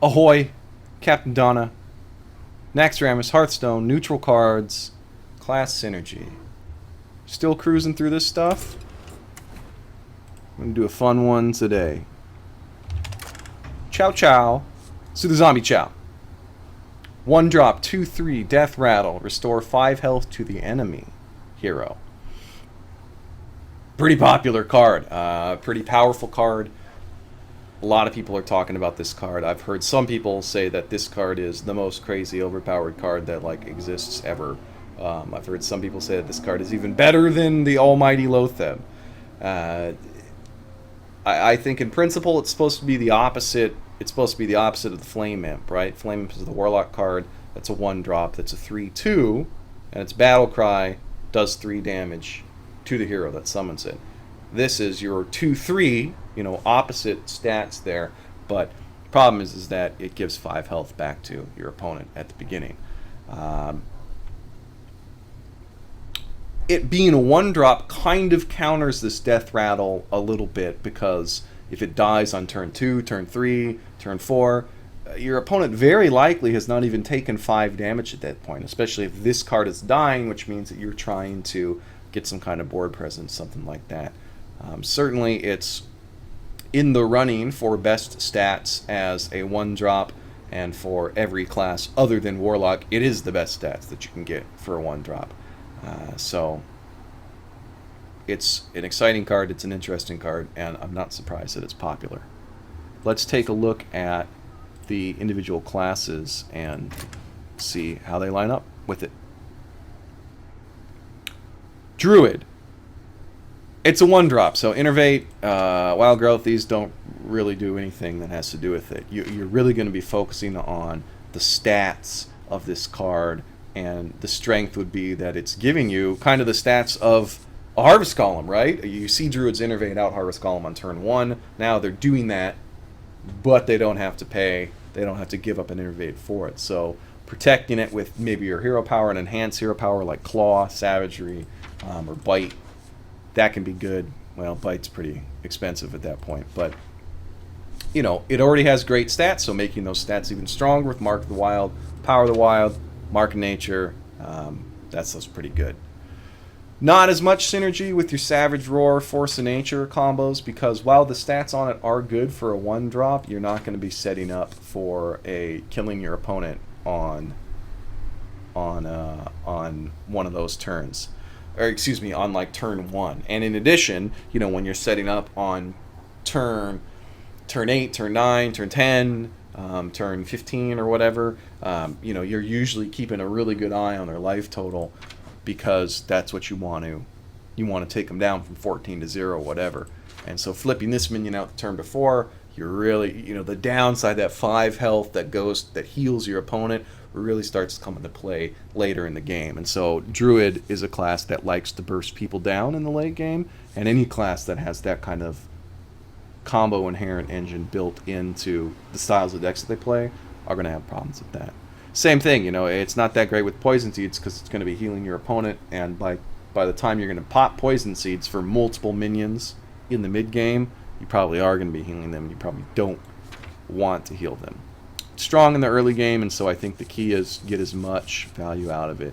Ahoy, Captain Donna, Naxxramas, Hearthstone, neutral cards, class synergy. Still cruising through this stuff. I'm going to do a fun one today. Chow. So the zombie Chow. 1 drop, 2/3, death rattle. Restore 5 health to the enemy hero. Pretty popular card. Pretty powerful card. A lot of people are talking about this card. I've heard some people say that this card is the most crazy overpowered card that like exists ever. I've heard some people say that this card is even better than the almighty Lotheb. I think in principle it's supposed to be the opposite. It's supposed to be the opposite of the Flame Imp, right? Flame Imp is the Warlock card. That's a 1 drop. That's a 3/2, and its Battle Cry does 3 damage to the hero that summons it. This is your 2/3, opposite stats there, but the problem is that it gives 5 health back to your opponent at the beginning. It being a 1 drop kind of counters this death rattle a little bit, because if it dies on turn 2, turn 3, turn 4, your opponent very likely has not even taken 5 damage at that point, especially if this card is dying, which means that you're trying to get some kind of board presence, something like that. Certainly it's in the running for best stats as a 1 drop, and for every class other than Warlock, it is the best stats that you can get for a 1 drop. So it's an exciting card, it's an interesting card, and I'm not surprised that it's popular. Let's take a look at the individual classes and see how they line up with it. Druid. It's a 1 drop, so Innervate, Wild Growth, these don't really do anything that has to do with it. You're really going to be focusing on the stats of this card, and the strength would be that it's giving you kind of the stats of a Harvest Column, right? You see Druids Innervate out Harvest Column on turn 1. Now they're doing that, but they don't have to pay. They don't have to give up an Innervate for it. So protecting it with maybe your hero power and enhanced hero power like Claw, Savagery, or Bite, that can be good. Well, Bite's pretty expensive at that point, but it already has great stats, so making those stats even stronger with Mark of the Wild, Power of the Wild, Mark of Nature, that's pretty good. Not as much synergy with your Savage Roar, Force of Nature combos, because while the stats on it are good for a 1 drop, you're not going to be setting up for killing your opponent on one of those turns. Or excuse me, on like turn 1. And in addition, when you're setting up on turn 8, turn 9, turn 10, turn 15 or whatever, you're usually keeping a really good eye on their life total, because that's what you want to take them down from 14 to 0, whatever. And so flipping this minion out the turn before, you're really, the downside, that 5 health that heals your opponent, really starts to come into play later in the game. And so Druid is a class that likes to burst people down in the late game, and any class that has that kind of combo inherent engine built into the styles of decks that they play are going to have problems with that. Same thing, it's not that great with Poison Seeds, because it's going to be healing your opponent, and by the time you're going to pop Poison Seeds for multiple minions in the mid game, you probably are going to be healing them. You probably don't want to heal them. Strong in the early game, and so I think the key is get as much value out of it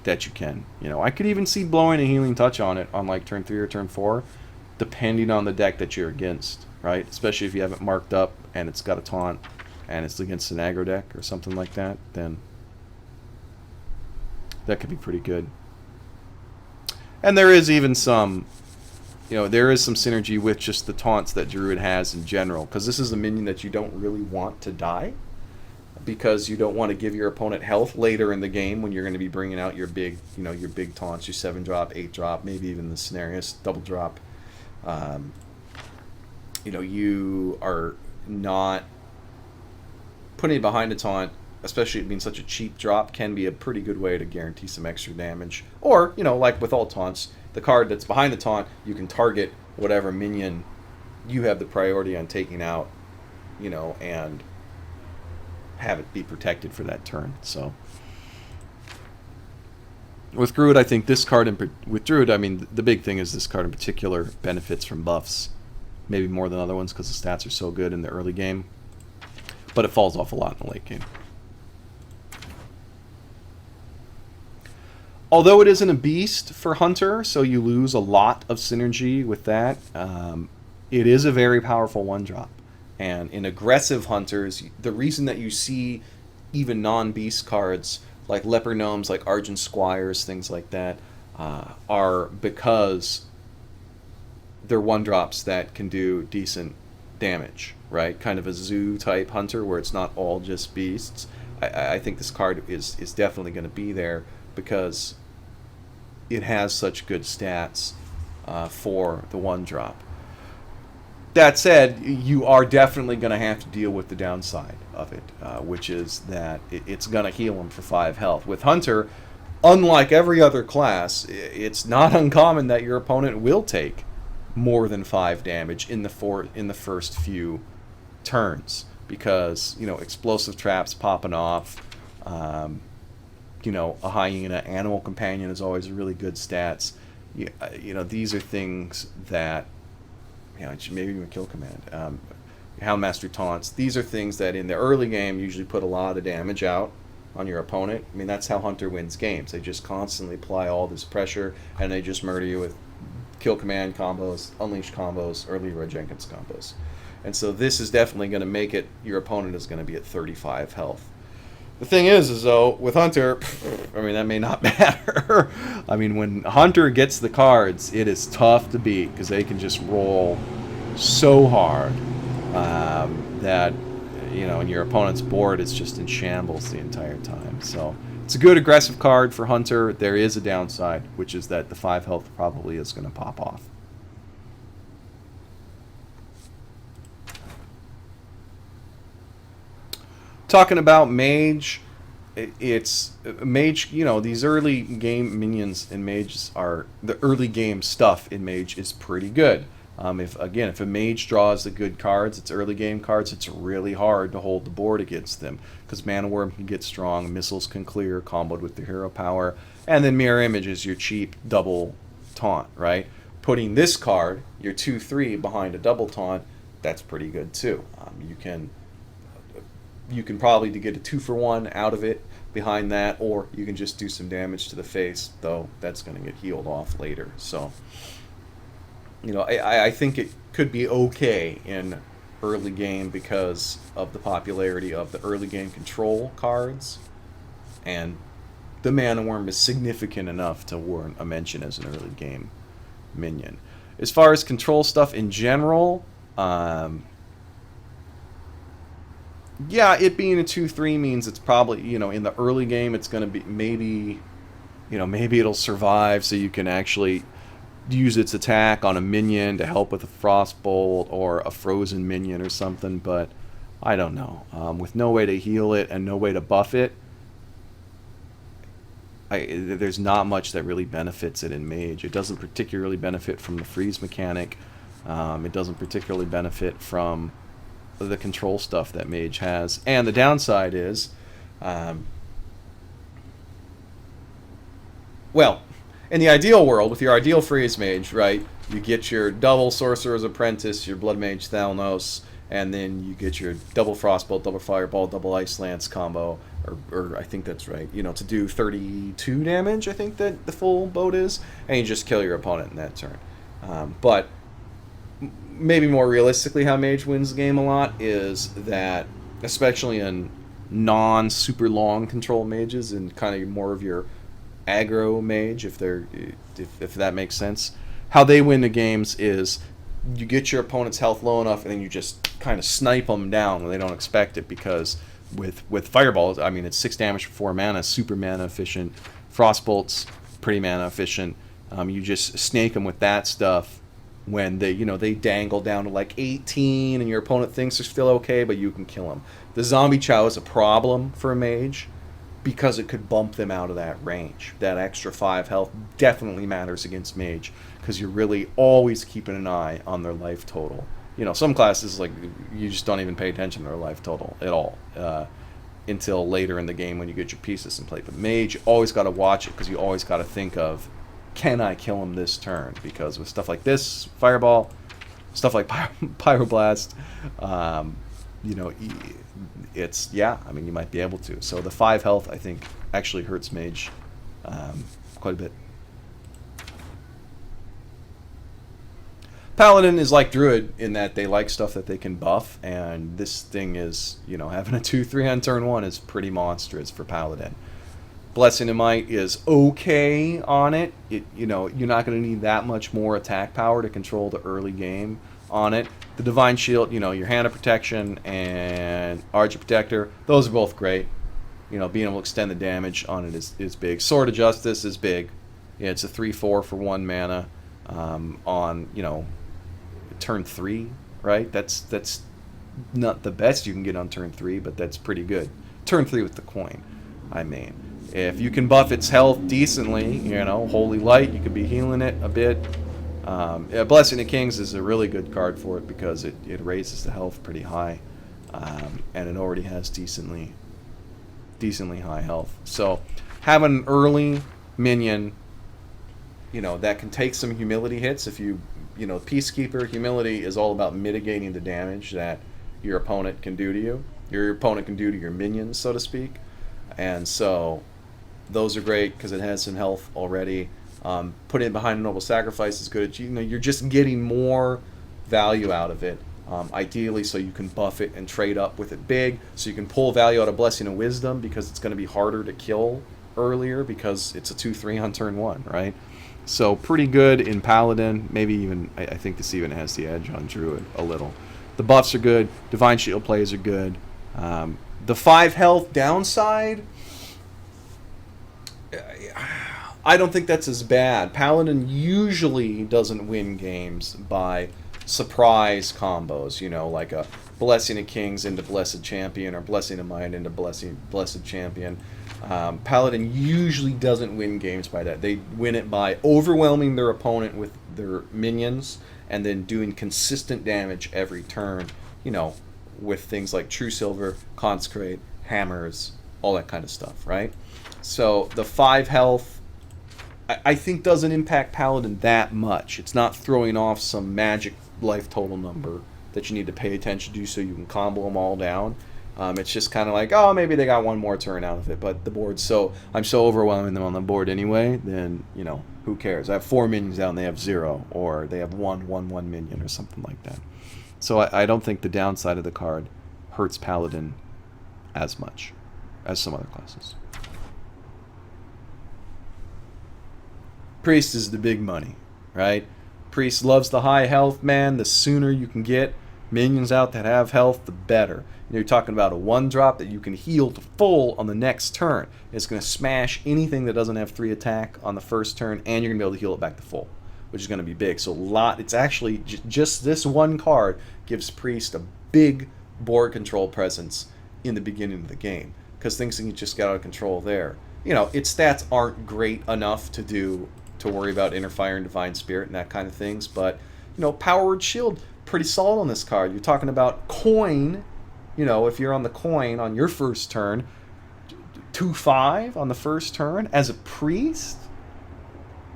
that you can. I could even see blowing a Healing Touch on it on like turn 3 or turn 4, depending on the deck that you're against, right? Especially if you have it marked up and it's got a taunt and it's against an aggro deck or something like that, then that could be pretty good. And there is even some there is some synergy with just the taunts that Druid has in general, because this is a minion that you don't really want to die, because you don't want to give your opponent health later in the game when you're going to be bringing out your big, your big taunts, your 7 drop, 8 drop, maybe even the Cenarius double drop. You are not putting it behind a taunt, especially it being such a cheap drop, can be a pretty good way to guarantee some extra damage. Or, like with all taunts, the card that's behind the taunt, you can target whatever minion you have the priority on taking out, and have it be protected for that turn. So with Druid, I think this card, with Druid, I mean, the big thing is this card in particular benefits from buffs. maybe more than other ones because the stats are so good in the early game. But it falls off a lot in the late game. Although it isn't a beast for Hunter, so you lose a lot of synergy with that, it is a very powerful one-drop. And in aggressive Hunters, the reason that you see even non-beast cards like Leper Gnomes, like Argent Squires, things like that, are because they're one-drops that can do decent damage, right? Kind of a zoo-type Hunter where it's not all just beasts. I think this card is definitely going to be there because it has such good stats for the one-drop. That said, you are definitely going to have to deal with the downside of it, which is that it's going to heal him for 5 health. With Hunter, unlike every other class, it's not uncommon that your opponent will take more than 5 damage in the first few turns because, you know, explosive traps popping off. You know, a hyena, animal companion is always really good stats. You know, these are things that, you know, maybe even kill command. Houndmaster taunts. These are things that in the early game usually put a lot of damage out on your opponent. I mean, that's how Hunter wins games. They just constantly apply all this pressure, and they just murder you with kill command combos, unleash combos, or Leroy Jenkins combos. And so this is definitely going to make it, your opponent is going to be at 35 health. The thing is though, with Hunter, I mean, that may not matter. I mean, when Hunter gets the cards, it is tough to beat because they can just roll so hard that, you know, and your opponent's board is just in shambles the entire time. So it's a good aggressive card for Hunter. There is a downside, which is that the 5 health probably is going to pop off. Talking about Mage, it's Mage, you know, these early game minions in Mage are, the early game stuff in Mage is pretty good. If a Mage draws the good cards, it's early game cards, it's really hard to hold the board against them because Mana Worm can get strong, missiles can clear, comboed with the hero power, and then Mirror Image is your cheap double taunt, right? Putting this card, your 2/3, behind a double taunt, that's pretty good too. You can probably get a 2-for-1 out of it behind that, or you can just do some damage to the face, though that's going to get healed off later. So, you know, I think it could be okay in early game because of the popularity of the early game control cards, and the Mana Worm is significant enough to warrant a mention as an early game minion. As far as control stuff in general, yeah, it being a 2/3 means it's probably, you know, in the early game it's going to be maybe it'll survive so you can actually use its attack on a minion to help with a Frostbolt or a frozen minion or something, but I don't know. With no way to heal it and no way to buff it, there's not much that really benefits it in Mage. It doesn't particularly benefit from the freeze mechanic. It doesn't particularly benefit from the control stuff that Mage has. And the downside is, well, in the ideal world, with your ideal freeze mage, right, you get your double Sorcerer's Apprentice, your Blood Mage Thalnos, and then you get your double Frostbolt, double Fireball, double Ice Lance combo, or I think that's right, you know, to do 32 damage, I think that the full boat is, and you just kill your opponent in that turn. But maybe more realistically how Mage wins the game a lot is that, especially in non-super long control mages and kind of more of your aggro mage, if that makes sense, how they win the games is you get your opponent's health low enough and then you just kind of snipe them down when they don't expect it, because with Fireballs, I mean, it's 6 damage for 4 mana, super mana efficient. Frostbolt's pretty mana efficient. You just snake them with that stuff when they dangle down to like 18 and your opponent thinks they're still okay, but you can kill them. The zombie Chow is a problem for a mage because it could bump them out of that range. That extra 5 health definitely matters against mage because you're really always keeping an eye on their life total. You know, some classes, like, you just don't even pay attention to their life total at all until later in the game when you get your pieces in play. But mage, you always got to watch it because you always got to think of, can I kill him this turn? Because with stuff like this, Fireball, stuff like Pyroblast. You know, it's, yeah, I mean, you might be able to. So the 5 health, I think, actually hurts Mage quite a bit. Paladin is like Druid in that they like stuff that they can buff, and this thing is, you know, having a 2/3 on turn 1 is pretty monstrous for Paladin. Blessing and Might is okay on it. You know, you're not going to need that much more attack power to control the early game on it. The Divine Shield, you know, your Hand of Protection and Archer Protector, those are both great. You know, being able to extend the damage on it is big. Sword of Justice is big. Yeah, it's a 3/4 for 1 mana on, you know, turn 3, right? That's not the best you can get on turn 3, but that's pretty good. Turn 3 with the coin, I mean. If you can buff its health decently, you know, Holy Light, you could be healing it a bit. Yeah, Blessing of Kings is a really good card for it because it raises the health pretty high, and it already has decently high health. So having an early minion, you know, that can take some humility hits. If you know, Peacekeeper, humility is all about mitigating the damage that your opponent can do to you. Your opponent can do to your minions, so to speak. And so those are great because it has some health already. Putting it behind a Noble Sacrifice is good. You know, you're just getting more value out of it. Ideally, so you can buff it and trade up with it big. So you can pull value out of Blessing of Wisdom because it's going to be harder to kill earlier because it's a 2/3 on turn 1, right? So pretty good in Paladin. Maybe even, I think this even has the edge on Druid a little. The buffs are good. Divine Shield plays are good. The 5 health downside, I don't think that's as bad. Paladin usually doesn't win games by surprise combos, you know, like a Blessing of Kings into Blessed Champion or Blessing of Might into Blessed Champion. Paladin usually doesn't win games by that. They win it by overwhelming their opponent with their minions and then doing consistent damage every turn, you know, with things like True Silver, Consecrate, Hammers, all that kind of stuff, right? So the 5 health, I think, doesn't impact Paladin that much. It's not throwing off some magic life total number that you need to pay attention to so you can combo them all down. It's just kind of like, oh, maybe they got one more turn out of it, but the board's I'm so overwhelming them on the board anyway, then, you know, who cares? I have 4 minions down, they have 0, or they have 1/1/1 minion or something like that. So I don't think the downside of the card hurts Paladin as much as some other classes. Priest is the big money, right? Priest loves the high health, man. The sooner you can get minions out that have health, the better. You're talking about a 1-drop that you can heal to full on the next turn. It's going to smash anything that doesn't have 3 attack on the first turn, and you're going to be able to heal it back to full, which is going to be big. So it's actually just this one card gives Priest a big board control presence in the beginning of the game because things can just get out of control there. You know, its stats aren't great enough to worry about Inner Fire and Divine Spirit and that kind of things, but, you know, Power Word Shield, pretty solid on this card. You're talking about coin, you know, if you're on the coin on your first turn, 2/5 on the first turn as a priest,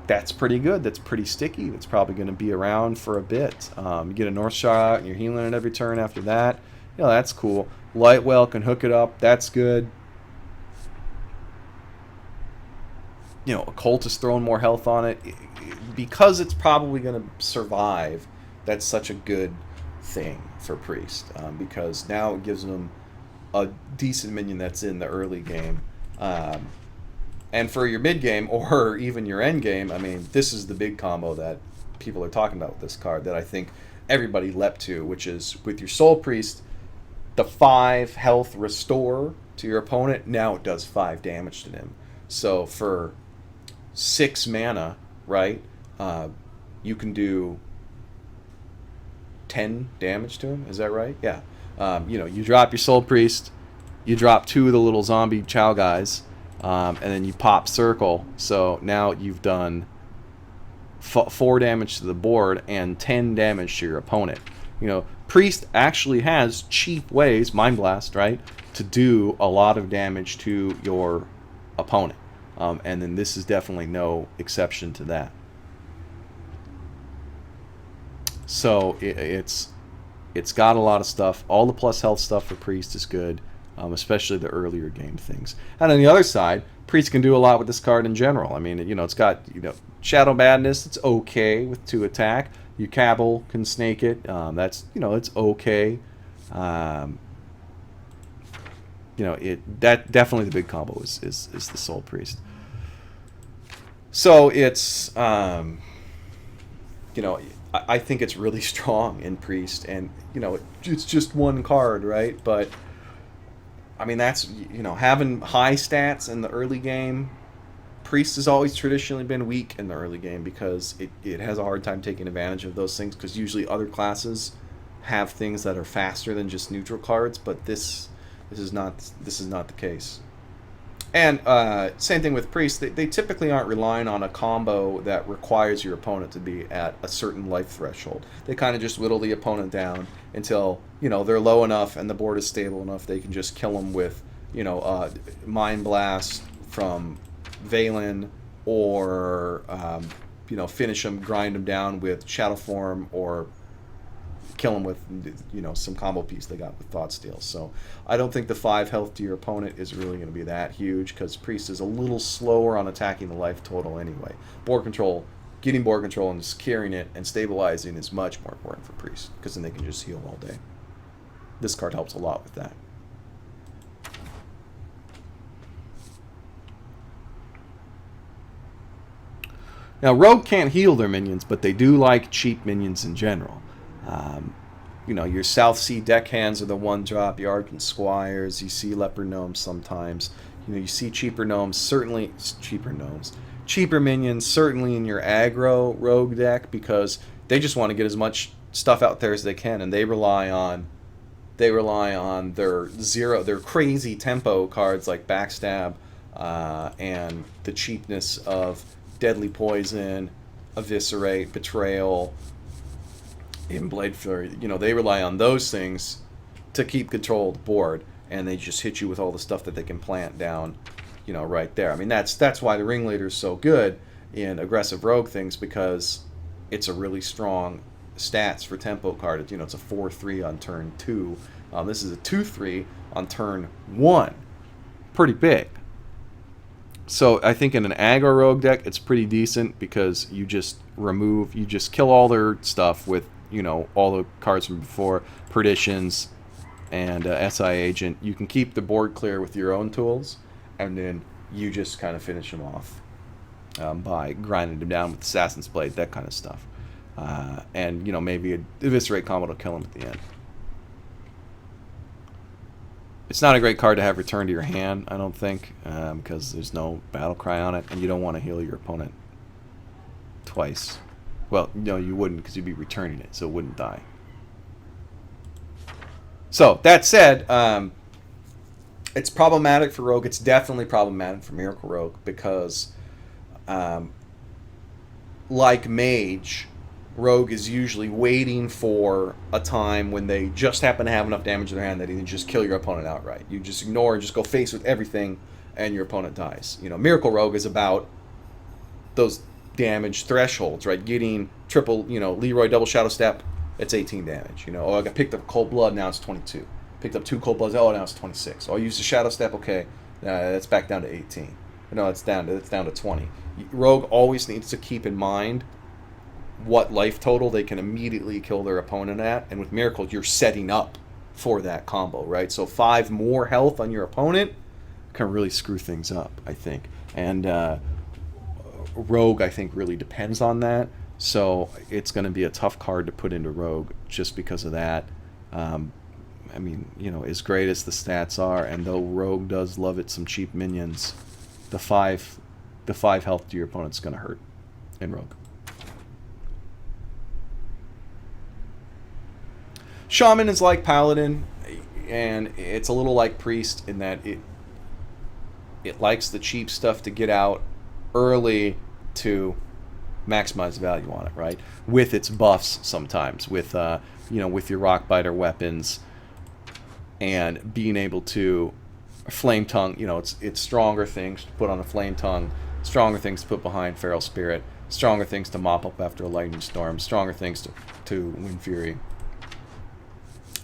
that's pretty good. That's pretty sticky. That's probably going to be around for a bit. You get a North Star out and you're healing it every turn after that. You know, that's cool. Lightwell can hook it up. That's good. You know, Occultist throwing more health on it. Because it's probably going to survive, that's such a good thing for Priest. Because now it gives them a decent minion that's in the early game. And for your mid game, or even your end game, I mean, this is the big combo that people are talking about with this card that I think everybody leapt to, which is with your Soul Priest, the 5 health restore to your opponent, now it does 5 damage to them. So for 6 mana, right, you can do 10 damage to him. Is that right? Yeah. You know, you drop your Soul Priest, you drop 2 of the little zombie Chow guys, and then you pop Circle. So now you've done 4 damage to the board and 10 damage to your opponent. You know, Priest actually has cheap ways, Mind Blast, right, to do a lot of damage to your opponent. And then this is definitely no exception to that. So it's got a lot of stuff. All the plus health stuff for Priest is good, especially the earlier game things. And on the other side, Priest can do a lot with this card in general. I mean, it's got Shadow Madness. It's okay with 2 attack. You Cabal can snake it. That's it's okay. That definitely the big combo is the Soul Priest. So it's I think it's really strong in Priest, and it's just one card, right? But I mean, that's having high stats in the early game. Priest has always traditionally been weak in the early game because it has a hard time taking advantage of those things, because usually other classes have things that are faster than just neutral cards, but this is not the case. And same thing with Priest. They typically aren't relying on a combo that requires your opponent to be at a certain life threshold. They kind of just whittle the opponent down until they're low enough and the board is stable enough they can just kill them with Mind Blast from Valen, or finish them, grind them down with Shadow Form, or kill them with some combo piece they got with Thought Steal. So I don't think the 5 health to your opponent is really going to be that huge, because Priest is a little slower on attacking the life total anyway. Getting board control and securing it and stabilizing is much more important for Priest, because then they can just heal all day. This card helps a lot with that. Now, Rogue can't heal their minions, but they do like cheap minions in general. Your South Sea deckhands are the 1-drop, your Argent Squires, you see Leopard Gnomes sometimes. You see cheaper minions, certainly in your aggro Rogue deck, because they just want to get as much stuff out there as they can, and they rely on their crazy tempo cards like Backstab, and the cheapness of Deadly Poison, Eviscerate, Betrayal, in Blade Fury. They rely on those things to keep control of the board, and they just hit you with all the stuff that they can plant down, right there. I mean, that's why the Ringleader is so good in aggressive rogue things, because it's a really strong stats for tempo card. It's a 4/3 on turn 2. This is a 2/3 on turn 1. Pretty big. So I think in an aggro rogue deck, it's pretty decent, because you just kill all their stuff with all the cards from before, Perditions and SI Agent. You can keep the board clear with your own tools, and then you just kind of finish them off by grinding them down with Assassin's Blade, that kind of stuff. And maybe a Eviscerate combo to kill them at the end. It's not a great card to have returned to your hand, I don't think, because there's no battle cry on it, and you don't want to heal your opponent twice. Well, no, you wouldn't, because you'd be returning it, so it wouldn't die. So, that said, it's problematic for Rogue. It's definitely problematic for Miracle Rogue, because, like Mage, Rogue is usually waiting for a time when they just happen to have enough damage in their hand that you can just kill your opponent outright. You just ignore and just go face with everything, and your opponent dies. Miracle Rogue is about those damage thresholds, right? Getting triple, Leroy double Shadow Step, it's 18 damage. I got picked up Cold Blood, now it's 22. Picked up 2 Cold Bloods, now it's 26. I used the Shadow Step, okay, that's back down to 18. No, it's down to 20. Rogue always needs to keep in mind what life total they can immediately kill their opponent at, and with Miracle, you're setting up for that combo, right? So 5 more health on your opponent can really screw things up, I think. And Rogue, I think, really depends on that. So it's going to be a tough card to put into Rogue just because of that. As great as the stats are, and though Rogue does love it some cheap minions, the 5 health to your opponent's going to hurt in Rogue. Shaman is like Paladin, and it's a little like Priest in that it likes the cheap stuff to get out early to maximize value on it, right? With its buffs sometimes, with with your Rockbiter weapons, and being able to Flame Tongue. It's stronger things to put on a Flame Tongue, stronger things to put behind Feral Spirit, stronger things to mop up after a lightning storm, stronger things to Wind Fury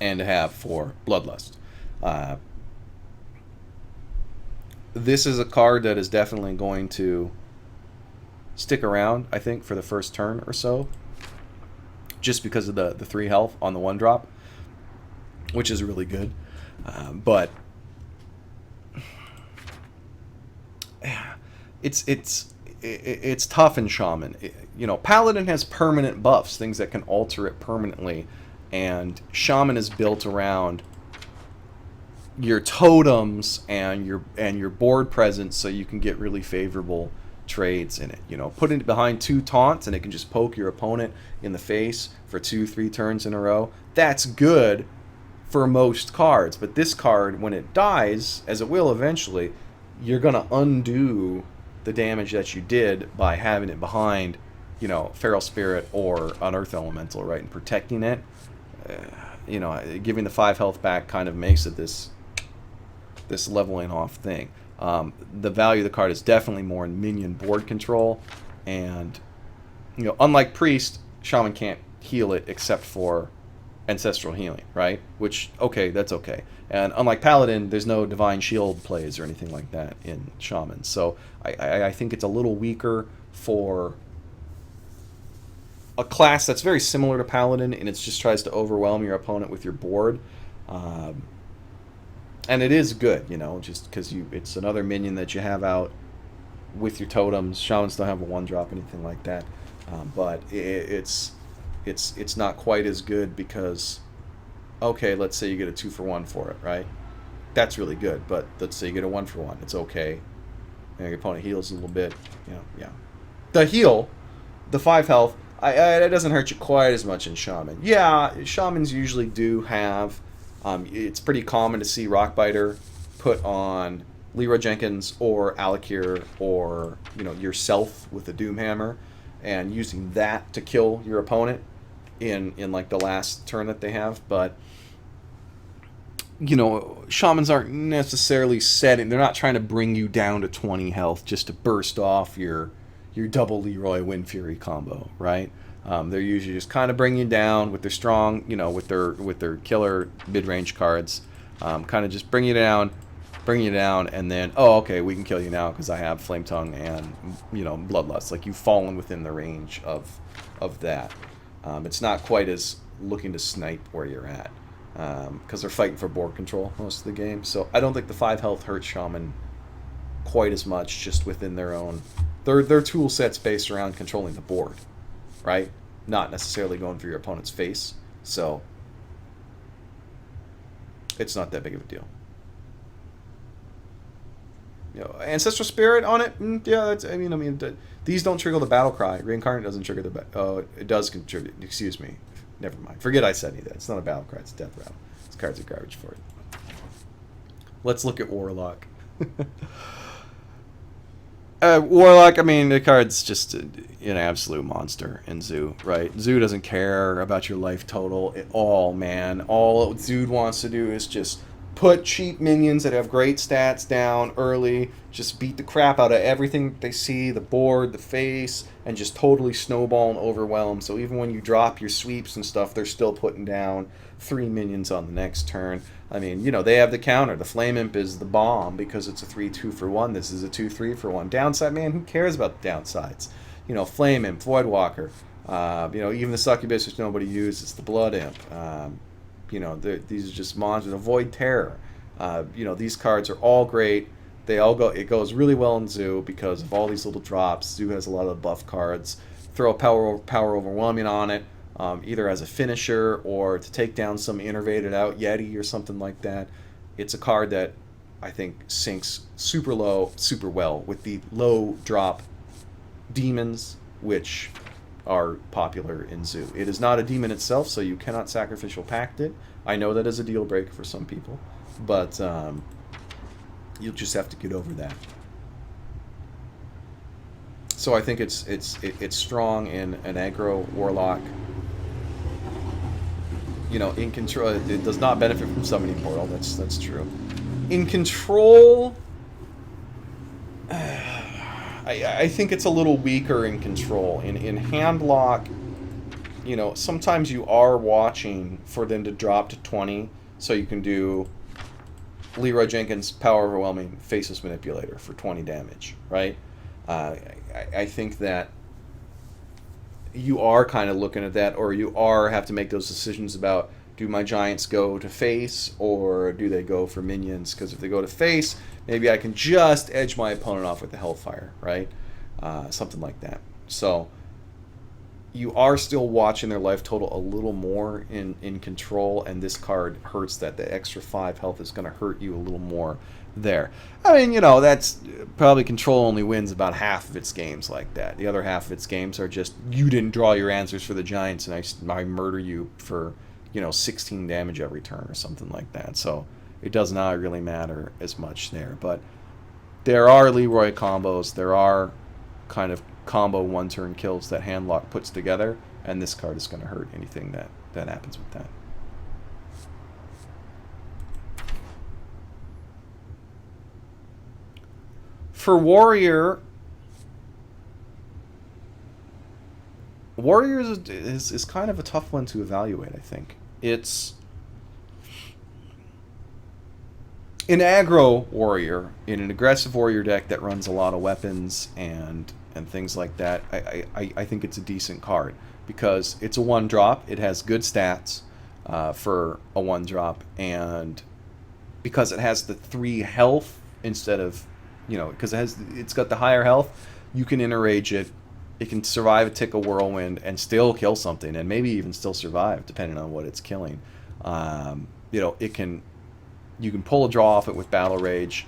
and to have for Bloodlust. This is a card that is definitely going to stick around, I think, for the first turn or so, just because of the 3 health on the 1-drop, which is really good. But it's tough in Shaman. Paladin has permanent buffs, things that can alter it permanently, and Shaman is built around your totems and your board presence, so you can get really favorable trades in it. Put it behind 2 taunts and it can just poke your opponent in the face for 2-3 turns in a row. That's good for most cards, but this card, when it dies, as it will eventually, you're gonna undo the damage that you did by having it behind, Feral Spirit or an Earth Elemental, right, and protecting it. Giving the 5 health back kind of makes it this leveling off thing. The value of the card is definitely more in minion board control, and unlike Priest, Shaman can't heal it except for Ancestral Healing, right? Which, okay, that's okay. And unlike Paladin, there's no Divine Shield plays or anything like that in Shaman. So I think it's a little weaker for a class that's very similar to Paladin, and it just tries to overwhelm your opponent with your board. And it is good, just because it's another minion that you have out with your totems. Shamans don't have a 1-drop, anything like that. But it's not quite as good because, okay, let's say you get a 2-for-1 for it, right? That's really good. But let's say you get a 1-for-1. It's okay. And your opponent heals a little bit. Yeah. The heal, the 5 health, it doesn't hurt you quite as much in Shaman. Yeah, Shamans usually do have... it's pretty common to see Rockbiter put on Leroy Jenkins or Alakir or yourself with a Doomhammer, and using that to kill your opponent in like the last turn that they have. But Shamans aren't necessarily setting. They're not trying to bring you down to 20 health just to burst off your double Leroy Wind Fury combo, right? They're usually just kind of bring you down with their strong, with their killer mid-range cards, kind of just bring you down, and then, oh, okay, we can kill you now because I have Flame Tongue and Bloodlust. Like, you've fallen within the range of that. It's not quite as looking to snipe where you're at, because they're fighting for board control most of the game. So I don't think the 5 health hurts Shaman quite as much, just within their own their tool sets based around controlling the board. Right? Not necessarily going for your opponent's face. So it's not that big of a deal. Ancestral Spirit on it, yeah, that's, these don't trigger the battle cry. Reincarnate doesn't trigger it does contribute. Excuse me. Never mind. Forget I said any of that. It's not a battle cry, it's a death rattle. These cards are garbage for it. Let's look at Warlock. Warlock, the card's just an absolute monster in Zoo, right? Zoo doesn't care about your life total at all, man. All Zoo wants to do is just put cheap minions that have great stats down early, just beat the crap out of everything they see, the board, the face, and just totally snowball and overwhelm. So even when you drop your sweeps and stuff, they're still putting down 3 minions on the next turn. They have the counter. The Flame Imp is the bomb because it's a 3-2-for-1. This is a 2-3-for-1. Downside, man, who cares about the downsides? Flame Imp, Voidwalker, even the Succubus, which nobody uses, the Blood Imp. These are just monsters. Avoid Terror. These cards are all great. They all go. It goes really well in Zoo because of all these little drops. Zoo has a lot of buff cards. Throw a power overwhelming on it, either as a finisher or to take down some innervated out Yeti or something like that. It's a card that I think sinks super low, super well with the low drop demons, which are popular in Zoo. It is not a demon itself, so you cannot sacrificial pact it. I know that is a deal breaker for some people, but you'll just have to get over that. So I think it's strong in an aggro Warlock. In control, it does not benefit from summoning portal. That's true. In control, I think it's a little weaker in control. In hand lock, you know, sometimes you are watching for them to drop to 20 so you can do Leroy Jenkins Power Overwhelming Faceless Manipulator for 20 damage, right? I think that you are kind of looking at that, or you are have to make those decisions about, do my giants go to face or do they go for minions? Because if they go to face, maybe I can just edge my opponent off with the Hellfire, right? Something like that. So you are still watching their life total a little more in control, and this card hurts that. The extra 5 health is going to hurt you a little more there. I mean, you know, that's probably control only wins about half of its games like that. The other half of its games are just, you didn't draw your answers for the giants, and I murder you for, you know, 16 damage every turn or something like that. So it does not really matter as much there. But there are Leroy combos. There are kind of combo one-turn kills that Handlock puts together, and this card is going to hurt anything that happens with that. For Warrior is kind of a tough one to evaluate, I think. It's an aggro warrior in an aggressive warrior deck that runs a lot of weapons and things like that. I think it's a decent card because it's a 1-drop. It has good stats for a 1-drop, and because it has the 3 health instead of, you know, because it's got the higher health, you can enrage it. It can survive a tick of whirlwind and still kill something, and maybe even still survive depending on what it's killing. You know, you can pull a draw off it with Battle Rage.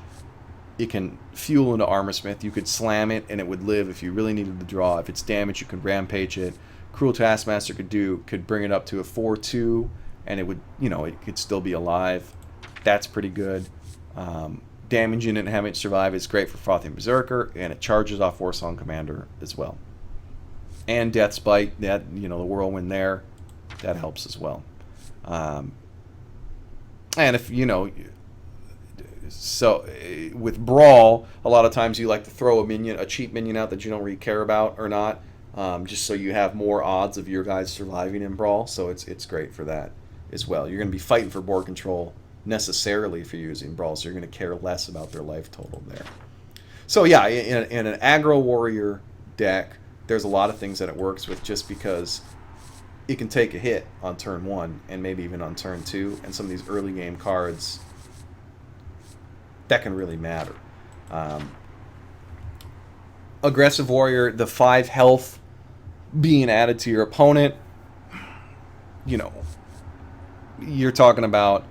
It can fuel into Armor Smith. You could slam it and it would live if you really needed the draw. If it's damaged, you could Rampage it. Cruel Taskmaster could bring it up to a 4/2, and it would, you know, it could still be alive. That's pretty good. Damaging it and having it survive is great for Frothian Berserker, and it charges off Warsong Commander as well. And Death's Bite, that, you know, the whirlwind there, that helps as well. And if, you know, so with Brawl, a lot of times you like to throw a cheap minion out that you don't really care about or not, just so you have more odds of your guys surviving in Brawl. So it's great for that as well. You're going to be fighting for board control necessarily if you're using Brawl, so you're going to care less about their life total there. So yeah, in an aggro warrior deck, there's a lot of things that it works with, just because it can take a hit on turn 1 and maybe even on turn 2, and some of these early game cards that can really matter. Aggressive warrior, the 5 health being added to your opponent, you know, you're talking about,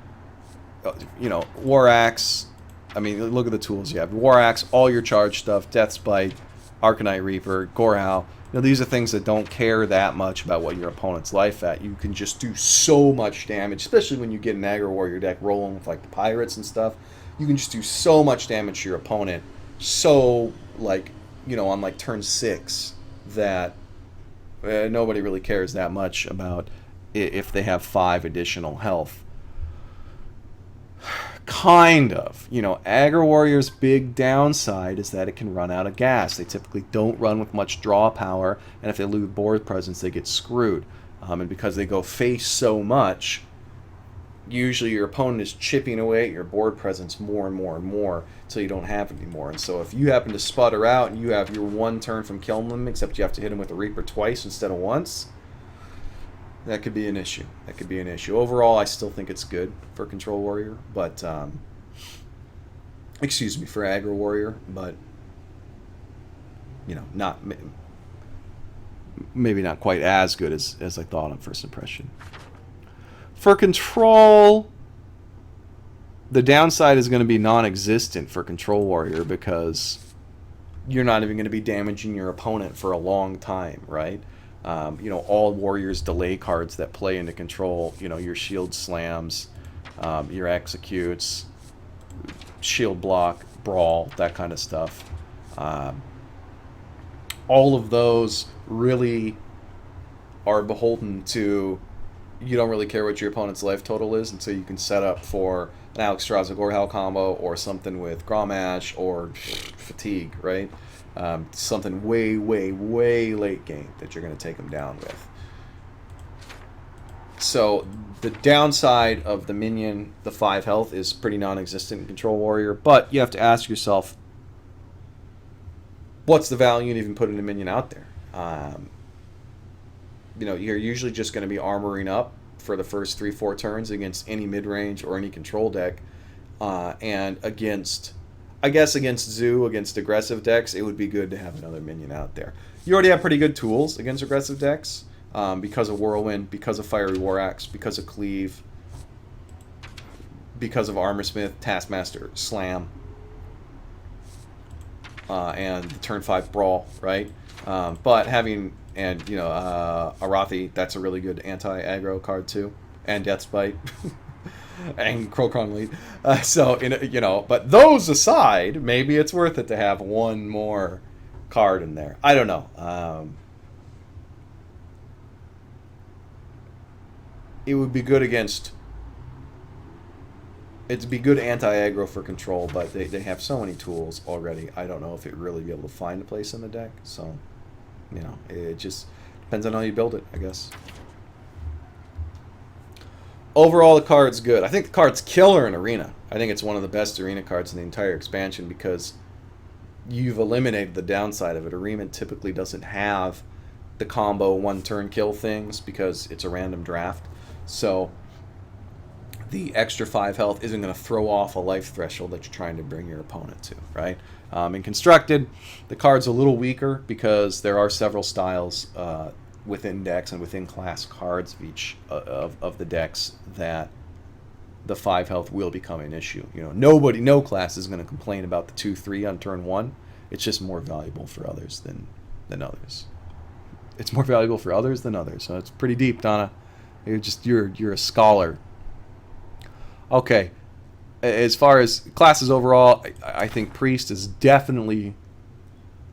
you know, War Axe. I mean, look at the tools you have. War Axe, all your charge stuff, Death's Bite, Arcanite Reaper, Gorehowl. You know, these are things that don't care that much about what your opponent's life at. You can just do so much damage, especially when you get an aggro warrior deck rolling with like the pirates and stuff. You can just do so much damage to your opponent, so, like, you know, on like turn 6, that nobody really cares that much about if they have 5 additional health. Kind of. You know, Aggro Warrior's big downside is that it can run out of gas. They typically don't run with much draw power, and if they lose board presence, they get screwed. And because they go face so much, usually your opponent is chipping away at your board presence more and more and more until you don't have it anymore. And so if you happen to sputter out and you have your 1 turn from killing them, except you have to hit them with a Reaper twice instead of once, that could be an issue. That could be an issue. Overall, I still think it's good for Control Warrior, but excuse me, for Aggro Warrior, but, you know, maybe not quite as good as I thought on first impression. For Control, the downside is going to be non-existent for Control Warrior, because you're not even going to be damaging your opponent for a long time, right? You know, all Warriors delay cards that play into Control, you know, your Shield Slams, your Executes, Shield Block, Brawl, that kind of stuff. All of those really are beholden to, you don't really care what your opponent's life total is until you can set up for an Naxxramas Gorehowl combo or something with Grommash or Fatigue, right? Something way, way, way late game that you're going to take them down with. So the downside of the minion, the 5 health, is pretty non-existent in Control Warrior. But you have to ask yourself, what's the value in even putting a minion out there? You're usually just going to be armoring up for the first 3-4 turns against any mid-range or any control deck. And against Zoo, against aggressive decks, it would be good to have another minion out there. You already have pretty good tools against aggressive decks because of Whirlwind, because of Fiery War Axe, because of Cleave, because of Armorsmith, Taskmaster, Slam, and the turn 5 Brawl, right? But having, Arathi, that's a really good anti-aggro card too, and Deathbite. And Crocron lead. But those aside, maybe it's worth it to have one more card in there. I don't know. It would be good against. It'd be good anti-aggro for control, but they have so many tools already. I don't know if it really be able to find a place in the deck. So, it just depends on how you build it, I guess. Overall, the card's good. I think the card's killer in Arena. I think it's one of the best Arena cards in the entire expansion because you've eliminated the downside of it. Arena typically doesn't have the combo one-turn kill things because it's a random draft. So the extra 5 health isn't going to throw off a life threshold that you're trying to bring your opponent to, right? In Constructed, the card's a little weaker because there are several styles within decks and within class cards of each of the decks that the 5 health will become an issue. No class is going to complain about the 2/3 on turn 1. It's just more valuable for others than others. It's more valuable for others than others. So it's pretty deep, Donna. You're a scholar. Okay, as far as classes overall, I think Priest is definitely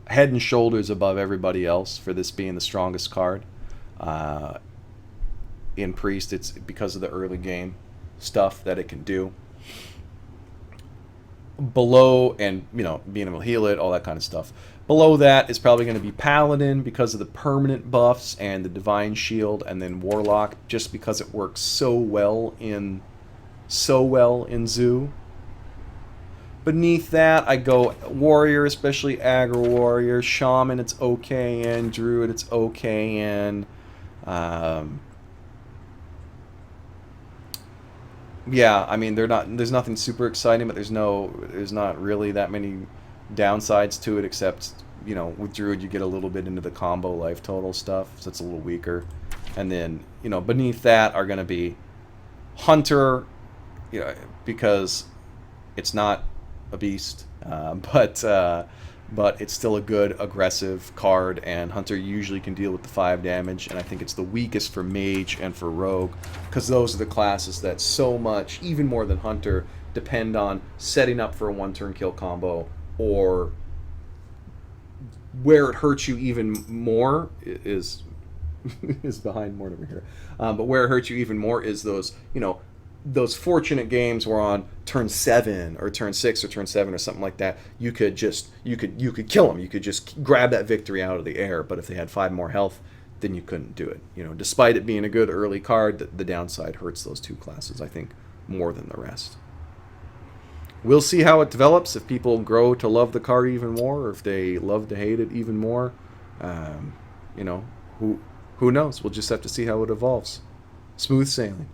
head and shoulders above everybody else for this being the strongest card. In Priest, it's because of the early game stuff that it can do. Below, and being able to heal it, all that kind of stuff. Below that is probably going to be Paladin because of the permanent buffs and the Divine Shield, and then Warlock just because it works so well in Zoo. Beneath that, I go Warrior, especially Aggro Warrior. Shaman, it's okay in. Druid, it's okay in. Yeah, I mean, there's nothing super exciting, but there's not really that many downsides to it, except, with Druid you get a little bit into the combo life total stuff, so it's a little weaker. And then, beneath that are going to be Hunter, because it's not a beast, but it's still a good aggressive card, and Hunter usually can deal with the 5 damage, and I think it's the weakest for Mage and for Rogue, because those are the classes that so much, even more than Hunter, depend on setting up for a 1-turn kill combo, or where it hurts you even more is behind Mortimer here, but where it hurts you even more is those fortunate games where on turn 7 or turn 6 or turn 7 or something like that, you could kill them. You could just grab that victory out of the air. But if they had 5 more health, then you couldn't do it. Despite it being a good early card, the downside hurts those 2 classes, I think, more than the rest. We'll see how it develops, if people grow to love the card even more, or if they love to hate it even more. Who knows? We'll just have to see how it evolves. Smooth sailing.